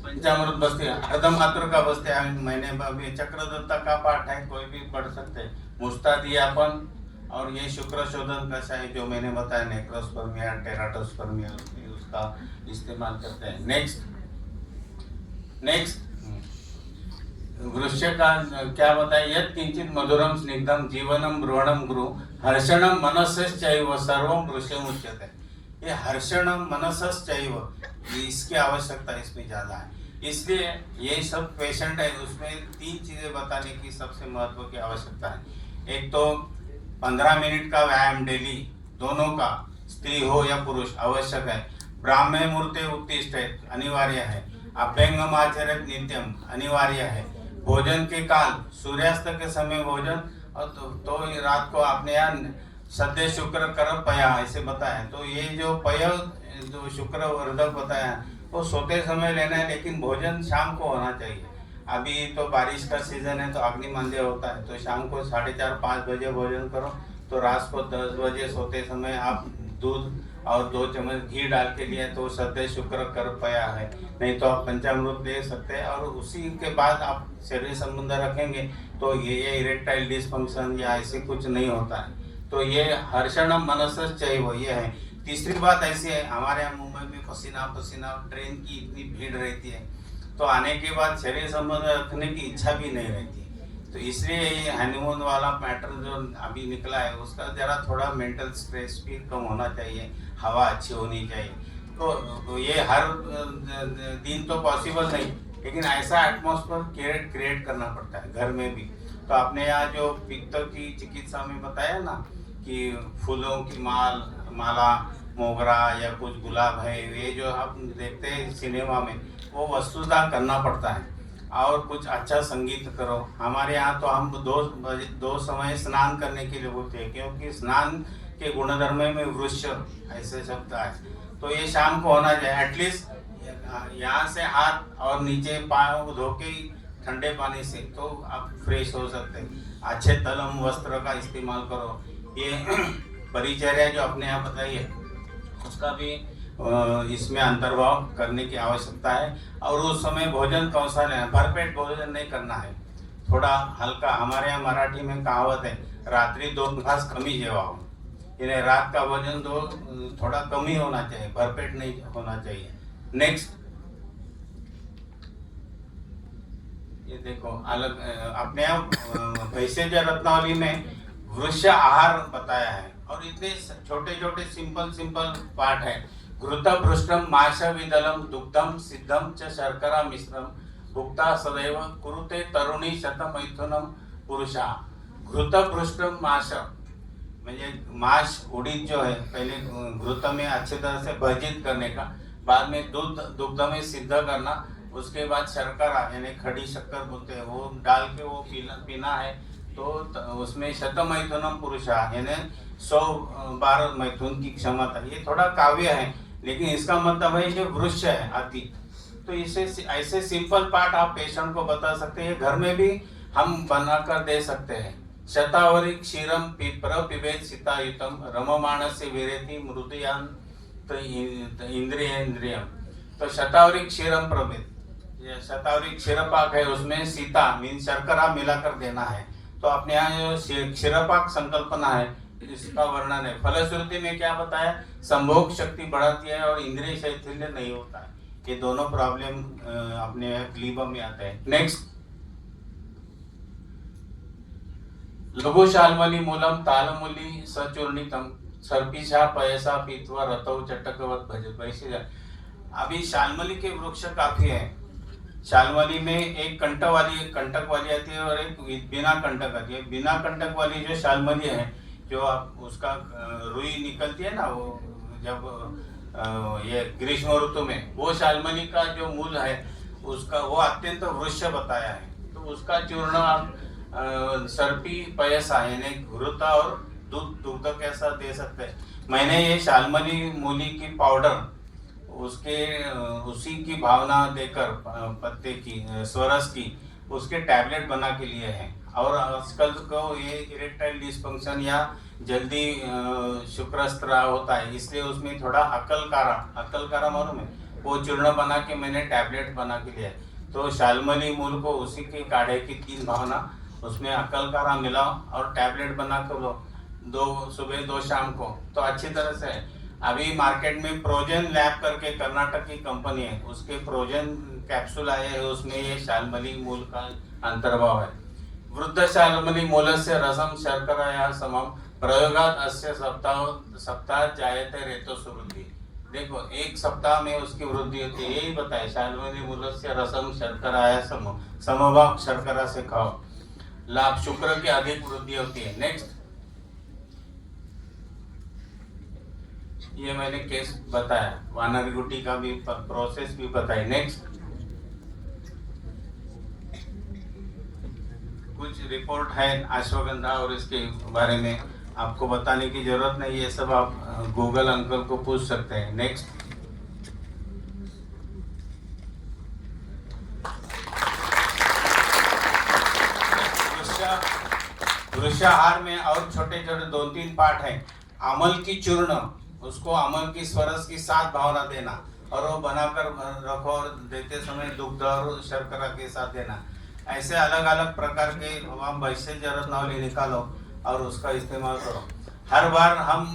पंचामृत बस्ती अर्धमात्र का बस्ती है, मैंने अभी चक्रदत्ता का पाठ है, कोई भी पढ़ सकते हैं। मुस्तादियापन और ये शुक्र शोधन कषाय जो मैंने बताया, नेक्रोस्पर्मिया, टेराटोस्पर्मिया, उसका इस्तेमाल करते हैं। नेक्स्ट वृक्ष का क्या बताया, यत् किंचित मधुरम स्निग्धम जीवनम ब्रुवणम गुरु हर्षणम मनसश्चैव सर्वम वृक्षम उच्यते। ये हर्षणम मनसश्चैव, इसकी आवश्यकता इसमें ज़्यादा है। इसलिए ये सब पेशेंट है उसमें 3 चीज़ें बताने की सबसे महत्व की आवश्यकता है। एक तो 15 मिनट का व्यायाम डेली, दोनों का, स्त्री हो या पुरुष, आवश्यक है। ब्राह्मे मूर्ते उत्तिष्ठे, अनिवार्य है। अभ्यंगम आचरित नित्यम, अनिवार्य है। भोजन के काल, सूर्यास्त के समय भोजन, और तो रात को आपने यहाँ सद्य शुक्र कर पया ऐसे बताया। तो ये जो पय जो शुक्र वर्धक बताया वो सोते समय लेना है, लेकिन भोजन शाम को होना चाहिए। अभी तो बारिश का सीजन है तो अग्निमंद्य होता है, तो शाम को 4:30-5 बजे भोजन करो, तो रात को 10 बजे सोते समय आप दूध और 2 चम्मच घी डाल के लिए तो सद्य शुक्र कर पाया है। नहीं तो आप पंचामृत ले सकते हैं, और उसी के बाद आप शरीर संबंध रखेंगे तो ये इरेक्टाइल डिसफंक्शन या ऐसे कुछ नहीं होता है। तो ये हर्षणम मनसस चाहिए, ये है। तीसरी बात ऐसी है, हमारे यहाँ मुंबई में पसीना ट्रेन की इतनी भीड़ रहती है तो आने के बाद शरीर संबंध रखने की इच्छा भी नहीं रहती। तो इसलिए ये हनीमून वाला मैटर जो अभी निकला है उसका जरा थोड़ा मेंटल स्ट्रेस भी कम होना चाहिए, हवा अच्छी होनी चाहिए। तो ये हर दिन तो पॉसिबल नहीं, लेकिन ऐसा एटमॉस्फेयर क्रिएट करना पड़ता है घर में भी। तो आपने यहाँ जो पित्त की चिकित्सा में बताया ना कि फूलों की माला, मोगरा या कुछ गुलाब है, ये जो हम देखते हैं सिनेमा में वो वस्तुतः करना पड़ता है। और कुछ अच्छा संगीत करो। हमारे यहाँ तो हम 2 समय स्नान करने के लिए बोलते हैं, क्योंकि स्नान के गुणधर्म में वृक्ष ऐसे शब्द है। तो ये शाम को होना चाहिए। एटलीस्ट यहाँ से हाथ और नीचे पाँव धो के ठंडे पानी से तो आप फ्रेश हो सकते हैं। अच्छे तलम वस्त्र का इस्तेमाल करो। ये परिचर्या जो अपने यहाँ बताई है उसका भी इसमें अंतर्भाव करने की आवश्यकता है। और उस समय भोजन कौन सा लेना, भरपेट भोजन नहीं करना है, थोड़ा हल्का। हमारे यहाँ मराठी में कहावत है, रात्रि 2 घास कमी जेवाओ, यानी रात का भोजन थोड़ा कम ही होना चाहिए, भरपेट नहीं होना चाहिए। नेक्स्ट, ये देखो अलग अपने यहाँ वैसे रत्नावली में वृक्ष आहार बताया है, और इतने छोटे छोटे सिंपल पाठ है। घृत भृष्टम माश विदलम दुग्धम सिद्धम च शर्करा मिश्रम भुक्ता सदैव कुरुते तरुणी शतमैथुनम पुरुषा। घृत भृष्टम माश म्हणजे माश, उड़ीद जो है, पहले घृत में अच्छे तरह से भजित करने का, बाद में दुग्ध में सिद्ध करना, उसके बाद शर्करा यानी खड़ी शक्कर बोलते हैं, वो डाल के वो पीना है। तो उसमें शतमैथुनम पुरुषा यानी 100 बार मैथुन की क्षमता। ये थोड़ा काव्य है, लेकिन इसका मतलब है जो वृक्ष है अति। तो इसे ऐसे सिंपल पार्ट आप पेशेंट को बता सकते हैं, घर में भी हम बनाकर दे सकते हैं। शतावरी क्षीरम पिबेत सीतायुतम रममाणस्य विरेति मृदयान इंद्रियम। तो शतावरी क्षीरम प्रभेद, ये शतावरी क्षीरपाक है, उसमें सीता मीन शर्करा मिलाकर देना है। तो अपने यहाँ जो क्षीरपाक संकल्पना है इसका वर्णन है। फलश्रुति में क्या बताया, संभोग शक्ति बढ़ाती है और इंद्रिय शैथिल्य नहीं होता है। ये दोनों प्रॉब्लम अपने क्लीबम में आते हैं। नेक्स्ट, लघु शाल्मली मूलम तालमूली सचूर्णितम सर्पिशा पयसा पीतवा रतौ चटकवत भज। अभी शाल्मली के वृक्ष काफी है। शाल्मली में एक कंटक वाली आती है और एक बिना कंटक आती है। बिना कंटक वाली जो शाल्मली है, जो आप उसका रुई निकलती है ना, वो जब ये ग्रीष्म ऋतु में, वो शाल्मली का जो मूल है उसका वो अत्यंत वृक्ष बताया है। तो उसका चूर्ण आप सर्पी पयसा यानी घुरता और दुग्ध कैसा दे सकते हैं। मैंने ये शाल्मली मूली की पाउडर उसी की भावना देकर पत्ते की स्वरस की उसके टैबलेट बना के लिए हैं। और आजकल को ये इरेक्टाइल डिस्फंक्शन या जल्दी शुक्रस्राव होता है, इसलिए उसमें थोड़ा अकलकारा मालूम है, वो चूर्ण बना के मैंने टैबलेट बना के लिया है। तो शाल्मली मूल को उसी के काढ़े की 3 भावना उसमें अकलकारा मिलाओ और टैबलेट बना कर लो, 2 सुबह 2 शाम को, तो अच्छी तरह से। अभी मार्केट में प्रोजेन लैब करके कर्नाटक की कंपनी है, उसके प्रोजेन कैप्सूल आए हैं, उसमें ये शाल्मली मूल का अंतर्भाव है। वृद्ध शाल्मली मूलस्य रसम शर्कराया समम प्रयोगात अस्य सप्ताह जायते रेतो सुवृद्धि। देखो 1 सप्ताह में उसकी वृद्धि होती है, यही बताए शाल्मली मूलस्य रसम शर्कराया समभाग शर्करा से खाओ, लाभ शुक्र की अधिक वृद्धि होती है। नेक्स्ट, ये मैंने केस बताया, वानर गुटी का भी प्रोसेस भी बताई। नेक्स्ट, कुछ रिपोर्ट है अश्वगंधा और इसके बारे में आपको बताने की जरूरत नहीं, ये सब आप गूगल अंकल को पूछ सकते हैं। नेक्स्ट, वृक्षाहार में और छोटे छोटे 2-3 पार्ट हैं। अमल की चूर्ण, उसको अमल की स्वरस की 7 भावना देना और वो बनाकर रखो और देते समय दुग्ध और शर्करा के साथ देना। ऐसे अलग अलग प्रकार के हम वैसे जरूरत नावली निकालो और उसका इस्तेमाल करो। हर बार हम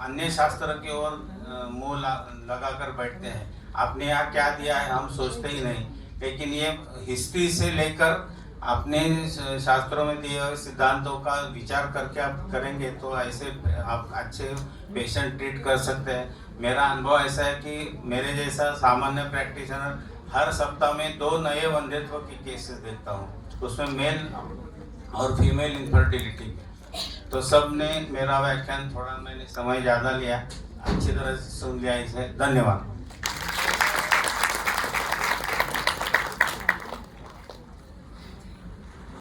अन्य शास्त्र की ओर मुंह लगा कर बैठते हैं, आपने यहाँ क्या दिया है हम सोचते ही नहीं। लेकिन ये हिस्ट्री से लेकर अपने शास्त्रों में दिए हुए सिद्धांतों का विचार करके आप करेंगे तो ऐसे आप अच्छे पेशेंट ट्रीट कर सकते हैं। मेरा अनुभव ऐसा है कि मेरे जैसा सामान्य प्रैक्टिशनर हर सप्ताह में 2 नए वंध्यत्व के केसेस देखता हूँ, उसमें मेल और फीमेल इनफर्टिलिटी। तो सब ने मेरा व्याख्यान थोड़ा मैंने समय ज़्यादा लिया, अच्छी तरह से सुन लिया इसे। धन्यवाद।